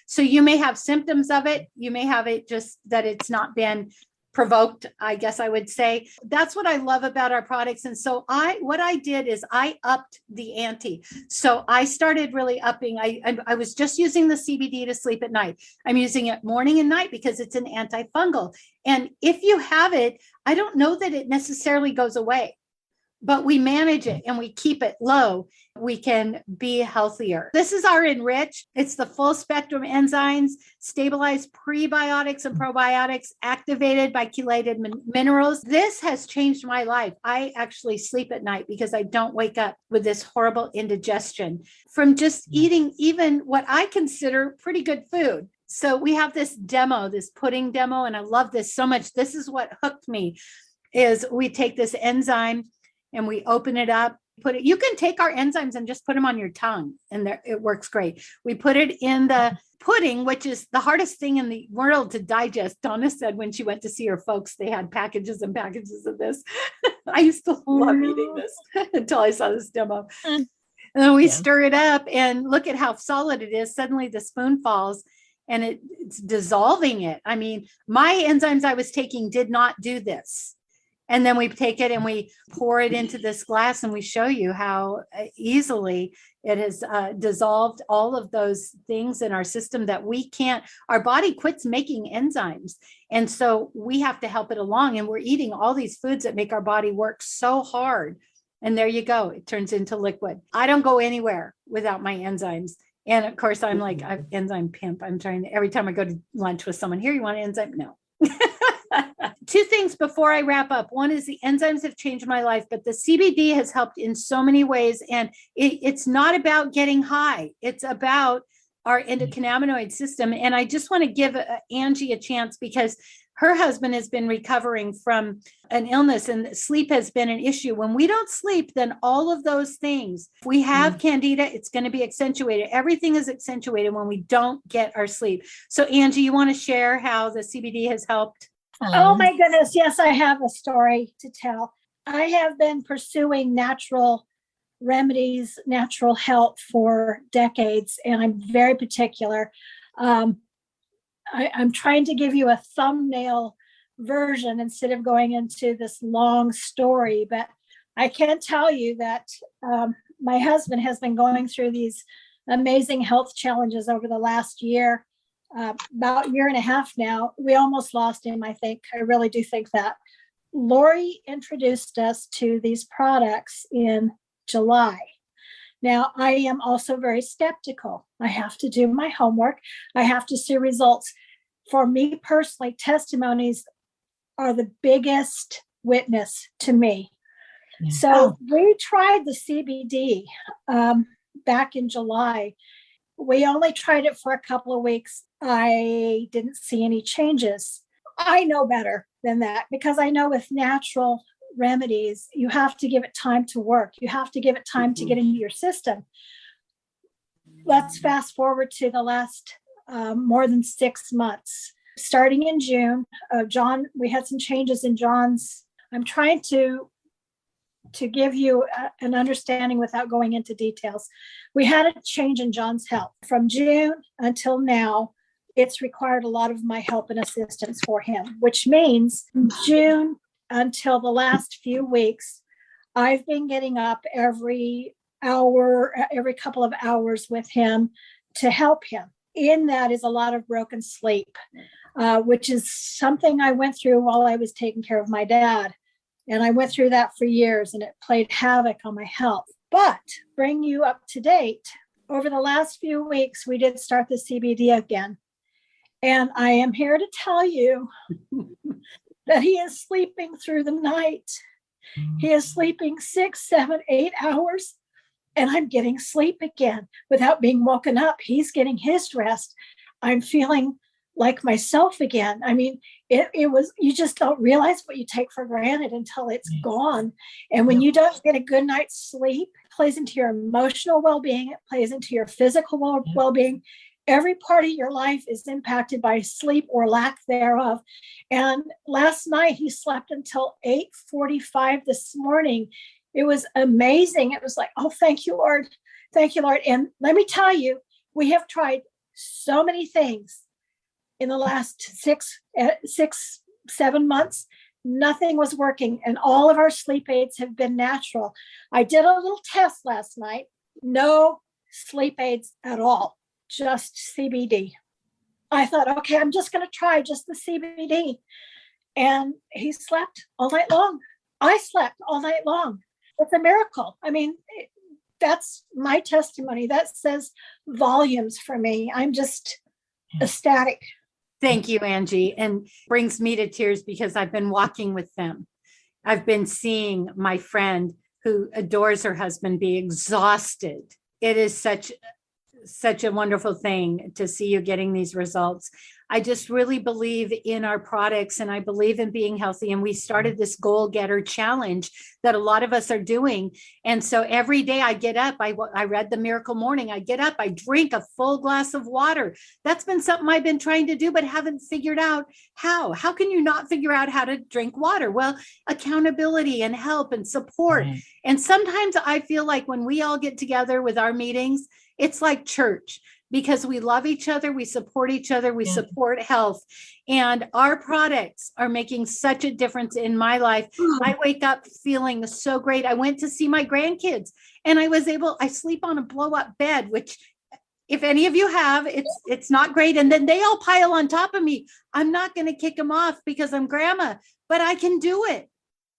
So you may have symptoms of it. You may have it just that it's not been provoked, I guess I would say. That's what I love about our products. And so what I did is I upped the ante. So I started really upping. I was just using the CBD to sleep at night. I'm using it morning and night because it's an antifungal. And if you have it, I don't know that it necessarily goes away, but we manage it and we keep it low. We can be healthier. This is our Enrich. It's the full spectrum enzymes, stabilized prebiotics and probiotics, activated by chelated minerals. This has changed my life. I actually sleep at night because I don't wake up with this horrible indigestion from just eating even what I consider pretty good food. So we have this demo, this pudding demo, and I love this so much. This is what hooked me, is we take this enzyme and we open it up, you can take our enzymes and just put them on your tongue, and it works great. We put it in the pudding, which is the hardest thing in the world to digest. Donna said when she went to see her folks, they had packages and packages of this. I used to love eating this until I saw this demo. And then we stir it up and look at how solid it is. Suddenly the spoon falls and it's dissolving it. I mean, my enzymes I was taking did not do this. And then we take it and we pour it into this glass, and we show you how easily it has dissolved all of those things in our system that we can't, our body quits making enzymes. And so we have to help it along. And we're eating all these foods that make our body work so hard. And there you go. It turns into liquid. I don't go anywhere without my enzymes. And of course, I'm like, I'm enzyme pimp. I'm trying to, every time I go to lunch with someone, here, you want an enzyme? No. Two things before I wrap up. One is the enzymes have changed my life, but the CBD has helped in so many ways. And it's not about getting high. It's about our endocannabinoid system. And I just want to give Angie a chance because her husband has been recovering from an illness and sleep has been an issue. When we don't sleep, then all of those things, if we have Candida, it's going to be accentuated. Everything is accentuated when we don't get our sleep. So Angie, you want to share how the CBD has helped? Oh my goodness. Yes, I have a story to tell. I have been pursuing natural remedies, natural health for decades, and I'm very particular. I'm trying to give you a thumbnail version instead of going into this long story, but I can tell you that my husband has been going through these amazing health challenges over the last year. About a year and a half now. We almost lost him, I think. I really do think that. Lori introduced us to these products in July. Now, I am also very skeptical. I have to do my homework. I have to see results. For me personally, testimonies are the biggest witness to me. Yeah. So we tried the CBD back in July. We only tried it for a couple of weeks. I didn't see any changes. I know better than that because I know with natural remedies, you have to give it time to work. You have to give it time to get into your system. Let's fast forward to the last more than 6 months. Starting in June, John, we had some changes in John's. I'm trying to give you an understanding without going into details. We had a change in John's health. From June until now, it's required a lot of my help and assistance for him, which means June until the last few weeks, I've been getting up every hour, every couple of hours with him to help him. In that is a lot of broken sleep, which is something I went through while I was taking care of my dad. And I went through that for years and it played havoc on my health. But bring you up to date, over the last few weeks, we did start the CBD again. And I am here to tell you that he is sleeping through the night. He is sleeping 6, 7, 8 hours. And I'm getting sleep again without being woken up. He's getting his rest. I'm feeling like myself again. I mean, it was, you just don't realize what you take for granted until it's gone. And when you don't get a good night's sleep, it plays into your emotional well-being. It plays into your physical well-being. Every part of your life is impacted by sleep or lack thereof. And last night he slept until 8:45 this morning. It was amazing. It was like, oh, thank you, Lord. Thank you, Lord. And let me tell you, we have tried so many things in the last 7 months. Nothing was working, and all of our sleep aids have been natural. I did a little test last night. No sleep aids at all, just CBD. I thought, okay, I'm just going to try just the CBD. And he slept all night long. I slept all night long. It's a miracle. I mean, that's my testimony. That says volumes for me. I'm just ecstatic. Thank you, Angie. And brings me to tears because I've been walking with them. I've been seeing my friend who adores her husband be exhausted. It is such a wonderful thing to see you getting these results. I just really believe in our products, and I believe in being healthy. And we started this goal getter challenge that a lot of us are doing. And so every day I get up, I read the Miracle Morning. I get up, I drink a full glass of water. That's been something I've been trying to do, but haven't figured out how. How can you not figure out how to drink water? Well, accountability and help and support. Right. And sometimes I feel like when we all get together with our meetings, it's like church, because we love each other, we support each other, we support health. And our products are making such a difference in my life. I wake up feeling so great. I went to see my grandkids and I sleep on a blow up bed, which if any of you have, it's not great. And then they all pile on top of me. I'm not going to kick them off because I'm grandma, but I can do it.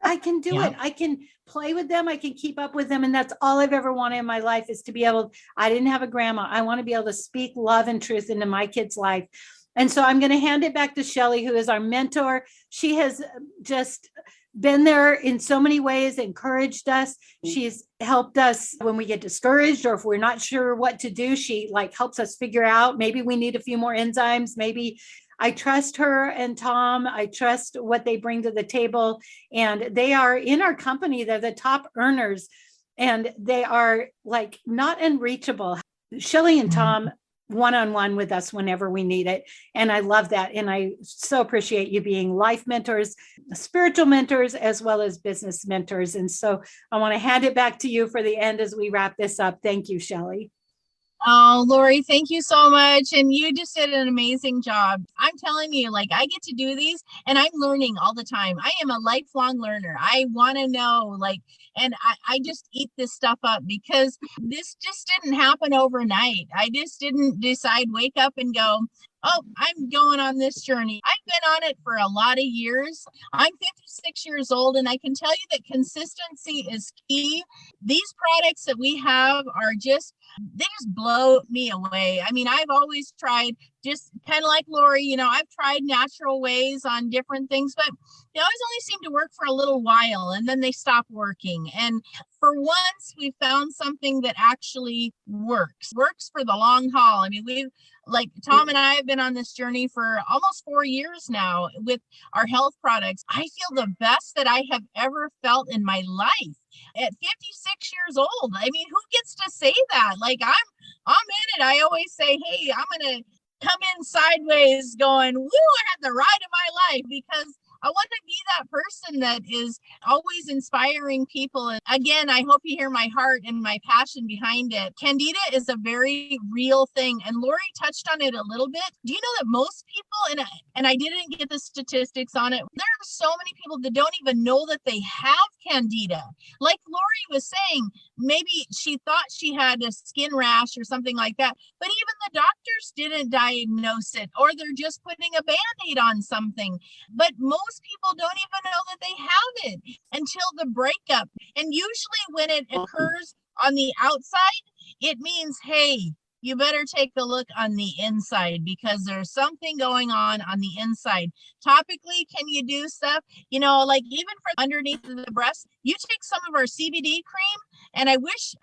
I can do it. I can play with them. I can keep up with them. And that's all I've ever wanted in my life, is to be able, I didn't have a grandma. I want to be able to speak love and truth into my kid's life. And so I'm going to hand it back to Shelley, who is our mentor. She has just been there in so many ways, encouraged us. She's helped us when we get discouraged, or if we're not sure what to do, she helps us figure out, maybe we need a few more enzymes. Maybe I trust her and Tom. I trust what they bring to the table. And they are in our company. They're the top earners, and they are not unreachable. Shelley and Tom one-on-one with us whenever we need it. And I love that. And I so appreciate you being life mentors, spiritual mentors, as well as business mentors. And so I want to hand it back to you for the end as we wrap this up. Thank you, Shelley. Oh, Lori, thank you so much. And you just did an amazing job. I'm telling you, I get to do these and I'm learning all the time. I am a lifelong learner. I want to know, and I just eat this stuff up because this just didn't happen overnight. I just didn't decide, wake up and go, oh, I'm going on this journey. I've been on it for a lot of years. I'm 56 years old, and I can tell you that consistency is key. These products that we have are they just blow me away. I mean, I've always tried, just kind of like Lori, I've tried natural ways on different things, but they always only seem to work for a little while, and then they stop working. And for once, we found something that actually works for the long haul. I mean, Tom and I have been on this journey for almost 4 years now with our health products. I feel the best that I have ever felt in my life at 56 years old. I mean, who gets to say that? I'm in it. I always say, hey, I'm going to come in sideways going, woo, I had the ride of my life, because I want to be that person that is always inspiring people. And again, I hope you hear my heart and my passion behind it. Candida is a very real thing. And Lori touched on it a little bit. Do you know that most people, and I didn't get the statistics on it, there are so many people that don't even know that they have Candida. Like Lori was saying, maybe she thought she had a skin rash or something like that, but even the doctors didn't diagnose it, or they're just putting a Band-Aid on something. But most people don't even know that they have it until the breakup. And usually when it occurs on the outside, it means, hey, you better take a look on the inside, because there's something going on the inside. Topically, can you do stuff? Even for underneath the breast, you take some of our CBD cream. And I wish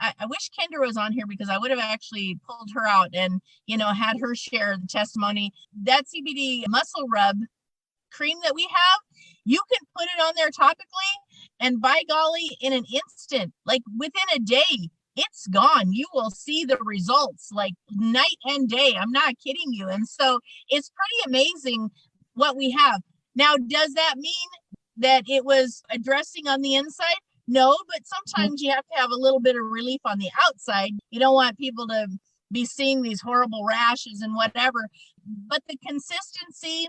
Kendra was on here, because I would have actually pulled her out and, had her share the testimony. That CBD muscle rub cream that we have, you can put it on there topically, and by golly, in an instant, within a day, it's gone. You will see the results night and day. I'm not kidding you. And so it's pretty amazing what we have. Now, does that mean that it was addressing on the inside? No, but sometimes you have to have a little bit of relief on the outside. You don't want people to be seeing these horrible rashes and whatever. But the consistency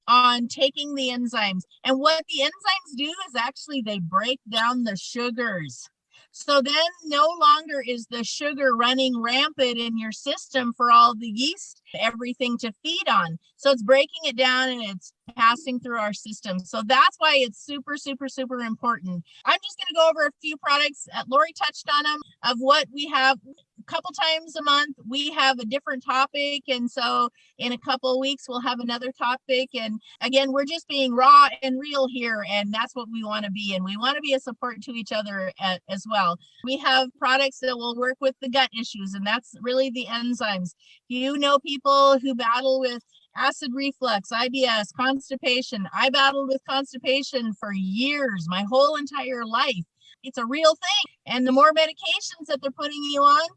on taking the enzymes, and what the enzymes do is actually they break down the sugars. So then no longer is the sugar running rampant in your system for all the yeast, everything to feed on. So it's breaking it down and it's passing through our system. So that's why it's super, super, super important. I'm just going to go over a few products. Lori touched on them of what we have. A couple times a month, we have a different topic. And so in a couple of weeks, we'll have another topic. And again, we're just being raw and real here. And that's what we want to be. And we want to be a support to each other as well. We have products that will work with the gut issues, and that's really the enzymes. You know, people who battle with acid reflux, IBS, constipation. I battled with constipation for years, my whole entire life. It's a real thing. And the more medications that they're putting you on,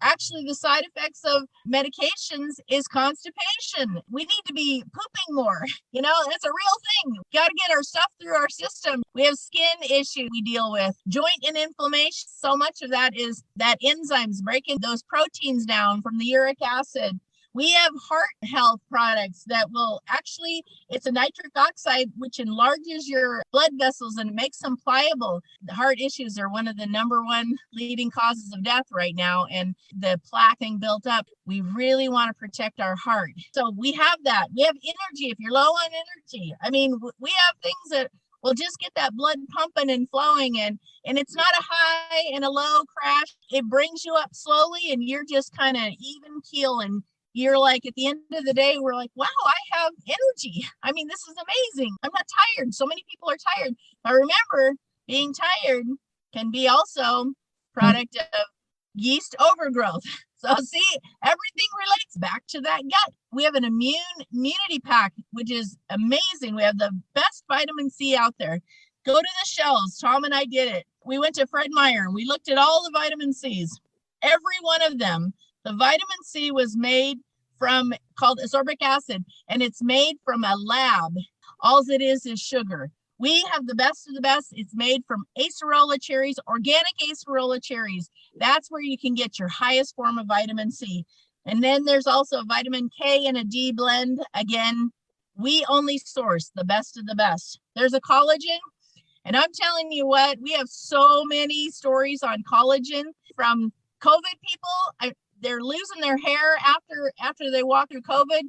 actually the side effects of medications is constipation. We need to be pooping more. You know, that's a real thing. Got to get our stuff through our system. We have skin issues we deal with, joint and inflammation. So much of that is that enzymes breaking those proteins down from the uric acid. We have heart health products that will actually, it's a nitric oxide, which enlarges your blood vessels and makes them pliable. The heart issues are one of the number one leading causes of death right now. And the plaquing built up, we really want to protect our heart. So we have that. We have energy. If you're low on energy, I mean, we have things that will just get that blood pumping and flowing. And it's not a high and a low crash. It brings you up slowly and you're just kind of even keel, and you're like, at the end of the day, we're like, wow, I have energy. I mean, this is amazing. I'm not tired. So many people are tired. But remember, being tired can be also product of yeast overgrowth. So see, everything relates back to that gut. We have an immunity pack, which is amazing. We have the best vitamin C out there. Go to the shelves. Tom and I did it. We went to Fred Meyer and we looked at all the vitamin C's, every one of them. The vitamin C was made from, called ascorbic acid, and it's made from a lab. All it is sugar. We have the best of the best. It's made from acerola cherries, organic acerola cherries. That's where you can get your highest form of vitamin C. And then there's also a vitamin K and a D blend. Again, we only source the best of the best. There's a collagen. And I'm telling you what, we have so many stories on collagen from COVID people. They're losing their hair after they walk through COVID.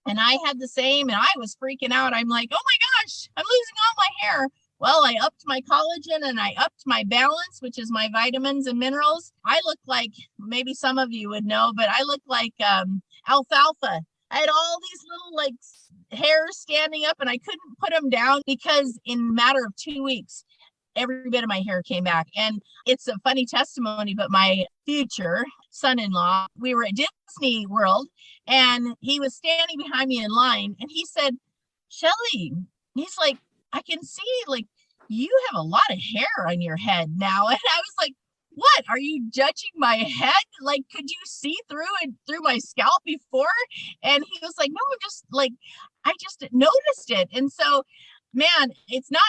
And I had the same, and I was freaking out. I'm like, oh my gosh, I'm losing all my hair. Well, I upped my collagen and I upped my balance, which is my vitamins and minerals. I look like, maybe some of you would know, but I look like alfalfa. I had all these little like hairs standing up and I couldn't put them down because in a matter of 2 weeks, every bit of my hair came back. And it's a funny testimony, but my future son-in-law, we were at Disney World and he was standing behind me in line and he said, Shelly, he's like, I can see like you have a lot of hair on your head now. And I was like, what? Are you judging my head? Like, could you see through it, through my scalp before? And he was like, no, just like, I just noticed it. And so man, it's not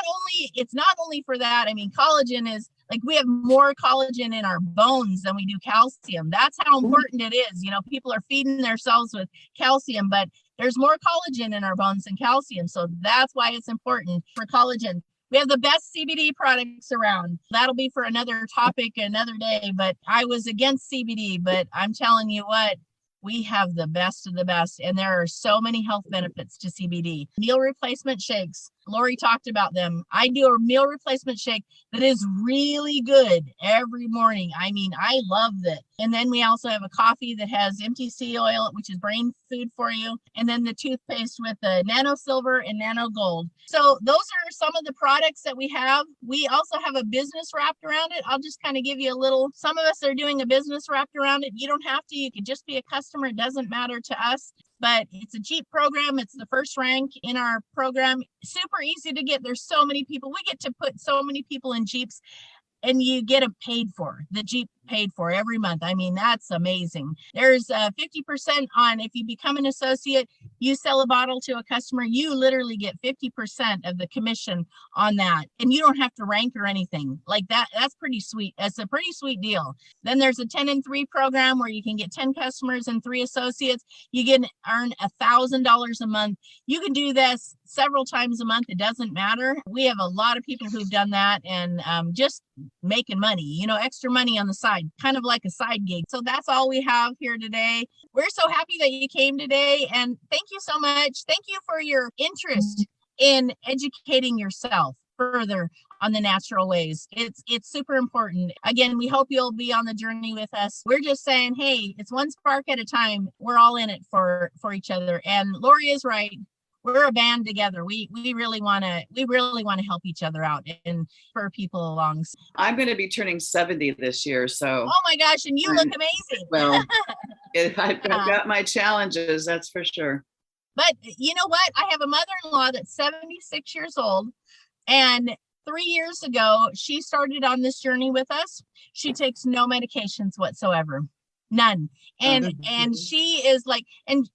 only for that. I mean, collagen is like, we have more collagen in our bones than we do calcium. That's how important it is. You know, people are feeding themselves with calcium, but there's more collagen in our bones than calcium. So that's why it's important for collagen. We have the best CBD products around. That'll be for another topic another day, but I was against CBD, but I'm telling you what, we have the best of the best. And there are so many health benefits to CBD. Meal replacement shakes. Lori talked about them. I do a meal replacement shake that is really good every morning. I mean, I love it. And then we also have a coffee that has MTC oil, which is brain food for you. And then the toothpaste with the nano silver and nano gold. So those are some of the products that we have. We also have a business wrapped around it. I'll just kind of give you a little, some of us are doing a business wrapped around it. You don't have to, you could just be a customer. It doesn't matter to us. But it's a Jeep program. It's the first rank in our program. Super easy to get. There's so many people. We get to put so many people in Jeeps and you get them paid for. The Jeep paid for every month. I mean, that's amazing. There's 50% on if you become an associate, you sell a bottle to a customer, you literally get 50% of the commission on that. And you don't have to rank or anything like that. That's pretty sweet. That's a pretty sweet deal. Then there's a 10 and 3 program where you can get 10 customers and 3 associates. You can earn $1,000 a month. You can do this several times a month. It doesn't matter. We have a lot of people who've done that and just making money, you know, extra money on the side, kind of like a side gig. So that's all we have here today. We're so happy that you came today, and thank you so much. Thank you for your interest in educating yourself further on the natural ways. It's super important. Again, we hope you'll be on the journey with us. We're just saying, hey, it's one spark at a time. We're all in it for each other. And Lori is right. We're a band together. We really want to help each other out and spur people along. I'm going to be turning 70 this year, so. Oh my gosh, and you look amazing. Well, I've got my challenges, that's for sure. But you know what? I have a mother-in-law that's 76 years old, and 3 years ago, she started on this journey with us. She takes no medications whatsoever. None. And she is like, and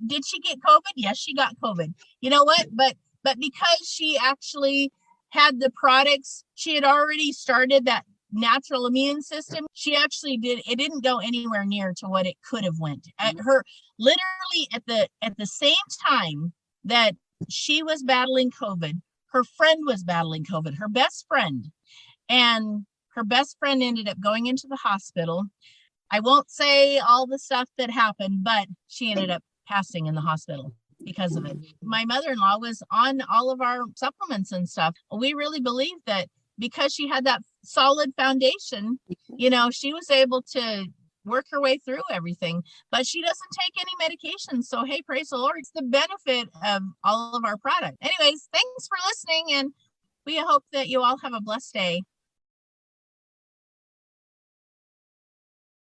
did she get COVID? Yes, she got COVID. You know what? But because she actually had the products, she had already started that natural immune system. She actually it didn't go anywhere near to what it could have went. At her literally at the same time that she was battling COVID, her friend was battling COVID, her best friend. And her best friend ended up going into the hospital. I won't say all the stuff that happened, but she ended up passing in the hospital because of it. My mother-in-law was on all of our supplements and stuff. We really believe that because she had that solid foundation, you know, she was able to work her way through everything, but she doesn't take any medication. So, hey, praise the Lord. It's the benefit of all of our product. Anyways, thanks for listening, and we hope that you all have a blessed day.